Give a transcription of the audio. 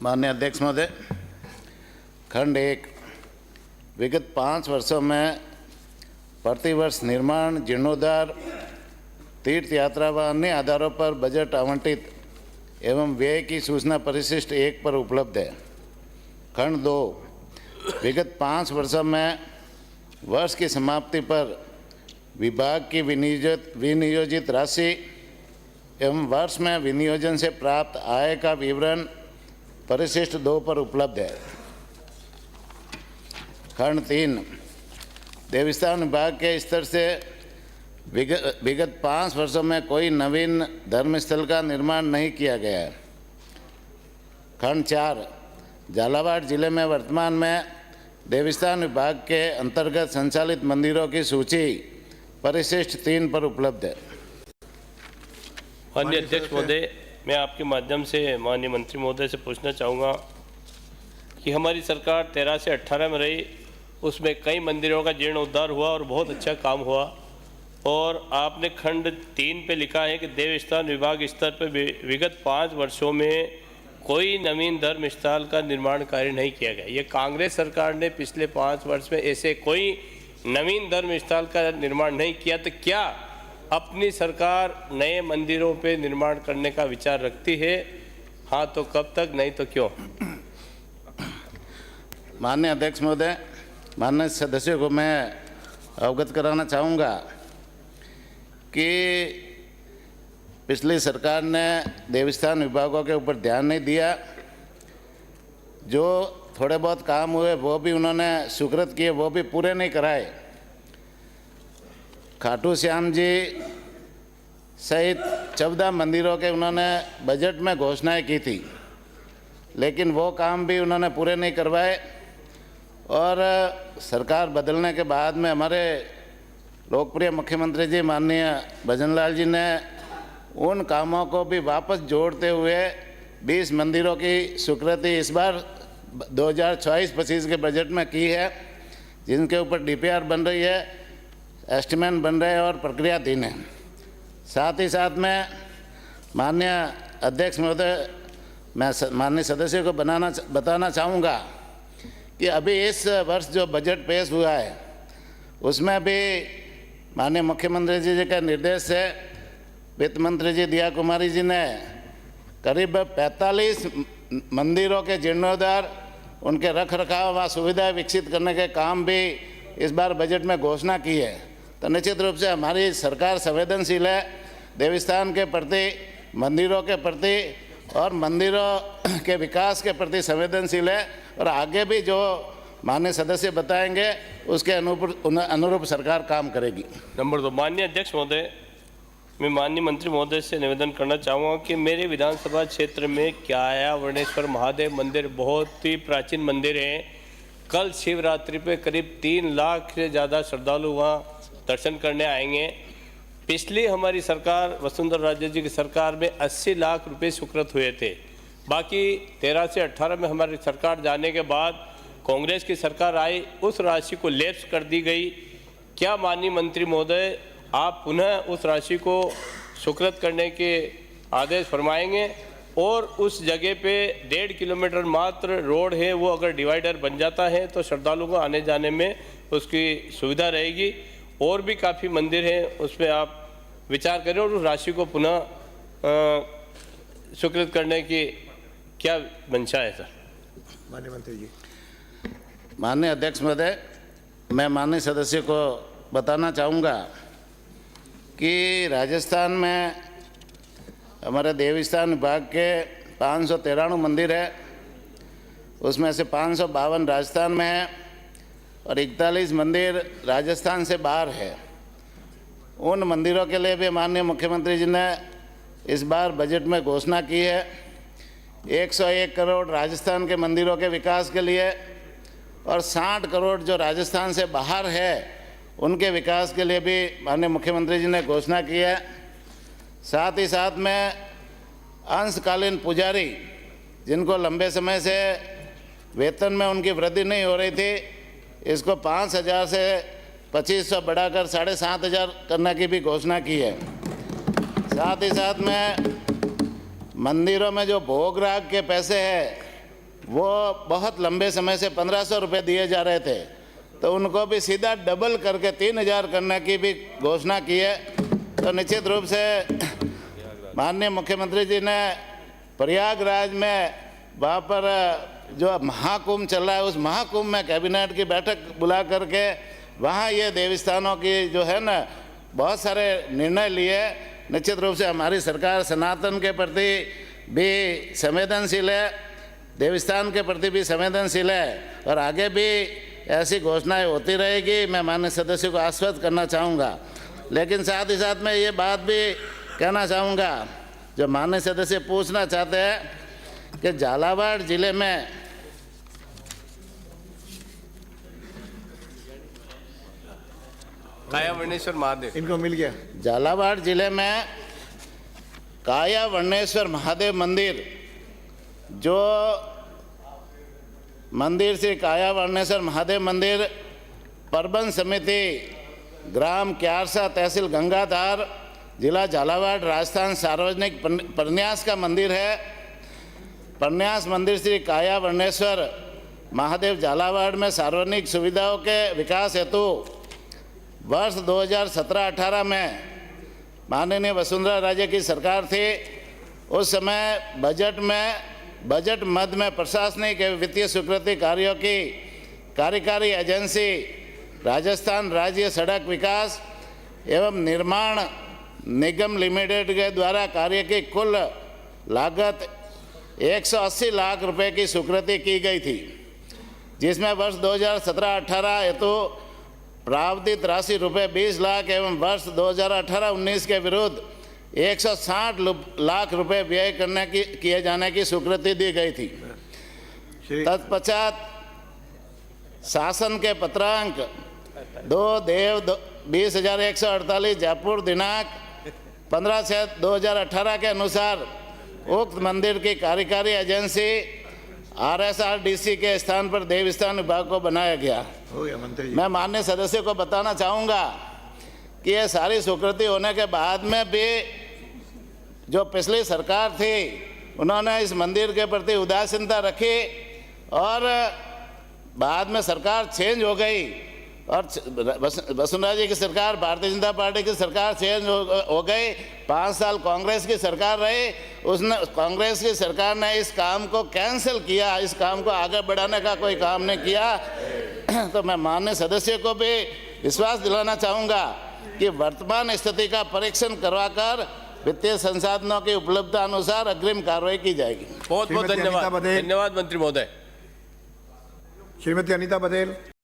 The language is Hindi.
माननीय अध्यक्ष महोदय, खंड 1 विगत 5 वर्षों में प्रतिवर्ष निर्माण, जीर्णोद्धार, तीर्थ यात्रा व अन्य आधारों पर बजट आवंटित एवं व्यय की सूचना परिशिष्ट 1 पर उपलब्ध है। खंड 2 विगत 5 वर्षों में वर्ष की समाप्ति पर विभाग की विनियोजित राशि एवं वर्ष में विनियोजन से प्राप्त आय का विवरण परिशिष्ट 2 पर उपलब्ध है। खंड 3 देवस्थान विभाग के स्तर से विगत 5 वर्षों में कोई नवीन धर्मस्थल का निर्माण नहीं किया गया है। खंड 4 झालावाड़ जिले में वर्तमान में देवस्थान विभाग के अंतर्गत संचालित मंदिरों की सूची परिशिष्ट 3 पर उपलब्ध है। माननीय अध्यक्ष महोदय, मैं आपके माध्यम से माननीय मंत्री महोदय से पूछना चाहूँगा कि हमारी सरकार 13 से 18 में रही, उसमें कई मंदिरों का जीर्णोद्धार हुआ और बहुत अच्छा काम हुआ। और आपने खंड 3 पे लिखा है कि देवस्थान विभाग स्तर पर विगत 5 वर्षों में कोई नवीन धर्म स्थल का निर्माण कार्य नहीं किया गया। ये कांग्रेस सरकार ने पिछले 5 वर्ष में ऐसे कोई नवीन धर्म स्थल का निर्माण नहीं किया, तो क्या अपनी सरकार नए मंदिरों पे निर्माण करने का विचार रखती है? हाँ तो कब तक, नहीं तो क्यों? माननीय अध्यक्ष महोदय, माननीय सदस्यों को मैं अवगत कराना चाहूँगा कि पिछली सरकार ने देवस्थान विभागों के ऊपर ध्यान नहीं दिया। जो थोड़े बहुत काम हुए वो भी उन्होंने स्वीकृत किए, वो भी पूरे नहीं कराए। खाटू श्याम जी सहित 14 मंदिरों के उन्होंने बजट में घोषणाएं की थी, लेकिन वो काम भी उन्होंने पूरे नहीं करवाए। और सरकार बदलने के बाद में हमारे लोकप्रिय मुख्यमंत्री जी माननीय भजनलाल जी ने उन कामों को भी वापस जोड़ते हुए 20 मंदिरों की स्वीकृति इस बार 2024-25 के बजट में की है, जिनके ऊपर DPR बन रही है, एस्टिमेट बन रहे हैं और प्रक्रियाधीन है। साथ ही साथ में माननीय अध्यक्ष महोदय, मैं माननीय सदस्यों को बताना चाहूँगा कि अभी इस वर्ष जो बजट पेश हुआ है उसमें भी माननीय मुख्यमंत्री जी के निर्देश से वित्त मंत्री जी दिया कुमारी जी ने करीब 45 मंदिरों के जीर्णोद्धार, उनके रख रखाव व सुविधाएं विकसित करने के काम भी इस बार बजट में घोषणा की है। तो निश्चित रूप से हमारी सरकार संवेदनशील है देवस्थान के प्रति, मंदिरों के प्रति और मंदिरों के विकास के प्रति संवेदनशील है। और आगे भी जो माननीय सदस्य बताएंगे उसके अनुरूप सरकार काम करेगी। नंबर 2, माननीय अध्यक्ष महोदय, मैं माननीय मंत्री महोदय से निवेदन करना चाहूँगा कि मेरे विधानसभा क्षेत्र में क्यायावरणेश्वर महादेव मंदिर बहुत ही प्राचीन मंदिर है। कल शिवरात्रि पे करीब 3 लाख से ज़्यादा श्रद्धालु वहाँ दर्शन करने आएंगे। पिछली हमारी सरकार वसुंधरा राजे जी की सरकार में 80 लाख रुपए स्वीकृत हुए थे। बाकी 13 से 18 में हमारी सरकार जाने के बाद कांग्रेस की सरकार आई, उस राशि को लैप्स कर दी गई। क्या माननीय मंत्री महोदय आप पुनः उस राशि को स्वीकृत करने के आदेश फरमाएंगे? और उस जगह पे 1.5 किलोमीटर मात्र रोड है, वो अगर डिवाइडर बन जाता है तो श्रद्धालुओं को आने जाने में उसकी सुविधा रहेगी। और भी काफ़ी मंदिर हैं, उसमें आप विचार करें और उस राशि को पुनः स्वीकृत करने की क्या मंशा है सर? माननीय मंत्री जी। माननीय अध्यक्ष महोदय, मैं माननीय सदस्य को बताना चाहूँगा कि राजस्थान में हमारे देवस्थान विभाग के 593 मंदिर है, उसमें से 552 राजस्थान में है और 41 मंदिर राजस्थान से बाहर है। उन मंदिरों के लिए भी माननीय मुख्यमंत्री जी ने इस बार बजट में घोषणा की है 101 करोड़ राजस्थान के मंदिरों के विकास के लिए और 60 करोड़ जो राजस्थान से बाहर है उनके विकास के लिए भी माननीय मुख्यमंत्री जी ने घोषणा की है। साथ ही साथ में अंशकालीन पुजारी जिनको लंबे समय से वेतन में उनकी वृद्धि नहीं हो रही थी, इसको 5,000 से 2,500 बढ़ाकर 7,500 करने की भी घोषणा की है। साथ ही साथ में मंदिरों में जो भोग राग के पैसे हैं वो बहुत लंबे समय से 1500 रुपये दिए जा रहे थे, तो उनको भी सीधा डबल करके 3000 करने की भी घोषणा की है। तो निश्चित रूप से माननीय मुख्यमंत्री जी ने प्रयागराज में वहाँ पर जो महाकुंभ चल रहा है, उस महाकुंभ में कैबिनेट की बैठक बुला करके वहाँ ये देवस्थानों की जो है ना बहुत सारे निर्णय लिए। निश्चित रूप से हमारी सरकार सनातन के प्रति भी संवेदनशील है, देवस्थान के प्रति भी संवेदनशील है और आगे भी ऐसी घोषणाएं होती रहेगी। मैं माननीय सदस्यों को आश्वस्त करना चाहूँगा, लेकिन साथ ही साथ में ये बात भी कहना चाहूँगा, जो माननीय सदस्य पूछना चाहते हैं कि झालावाड़ जिले में काया वर्णेश्वर महादेव, इनको मिल गया। झालावाड़ जिले में काया वर्णेश्वर महादेव मंदिर, जो मंदिर श्री काया वर्णेश्वर महादेव मंदिर प्रबंध समिति ग्राम क्यारसा तहसील गंगाधार जिला झालावाड़ राजस्थान सार्वजनिक प्रन्यास का मंदिर है। प्रन्यास मंदिर श्री काया वर्णेश्वर महादेव झालावाड़ में सार्वजनिक सुविधाओं के विकास हेतु वर्ष 2017-18 में माननीय वसुंधरा राजे की सरकार थी। उस समय बजट मद में प्रशासनिक एवं वित्तीय स्वीकृति कार्यों की कार्यकारी एजेंसी राजस्थान राज्य सड़क विकास एवं निर्माण निगम लिमिटेड के द्वारा कार्य की कुल लागत 180 लाख रुपए की स्वीकृति की गई थी, जिसमें वर्ष 2017-18 हेतु प्रावधित राशि रुपये 20 लाख एवं वर्ष 2018-19 के विरुद्ध 160 लाख रुपए व्यय किए जाने की स्वीकृति दी गई थी। तत्पश्चात शासन के पत्रांक 2/20/148 जयपुर दिनांक 15/6/2018 के अनुसार उक्त मंदिर की कार्यकारी एजेंसी RSRDC के स्थान पर देवस्थान विभाग को बनाया गया। हो गया मंत्री जी। मैं माननीय सदस्य को बताना चाहूँगा कि ये सारी स्वीकृति होने के बाद में भी जो पिछली सरकार थी उन्होंने इस मंदिर के प्रति उदासीनता रखी और बाद में सरकार चेंज हो गई और वसुंधरा जी की सरकार, भारतीय जनता पार्टी की सरकार चेंज हो गई। 5 साल कांग्रेस की सरकार रही, उसने कांग्रेस की सरकार ने इस काम को कैंसिल किया, इस काम को आगे बढ़ाने का कोई काम नहीं किया। तो मैं माननीय सदस्य को भी विश्वास दिलाना चाहूँगा कि वर्तमान स्थिति का परीक्षण करवाकर वित्तीय संसाधनों की उपलब्धता अनुसार अग्रिम कार्रवाई की जाएगी। बहुत बहुत श्रीमती अनीता धन्यवाद। पटेल। धन्यवाद मंत्री महोदय। श्रीमती अनीता पटेल।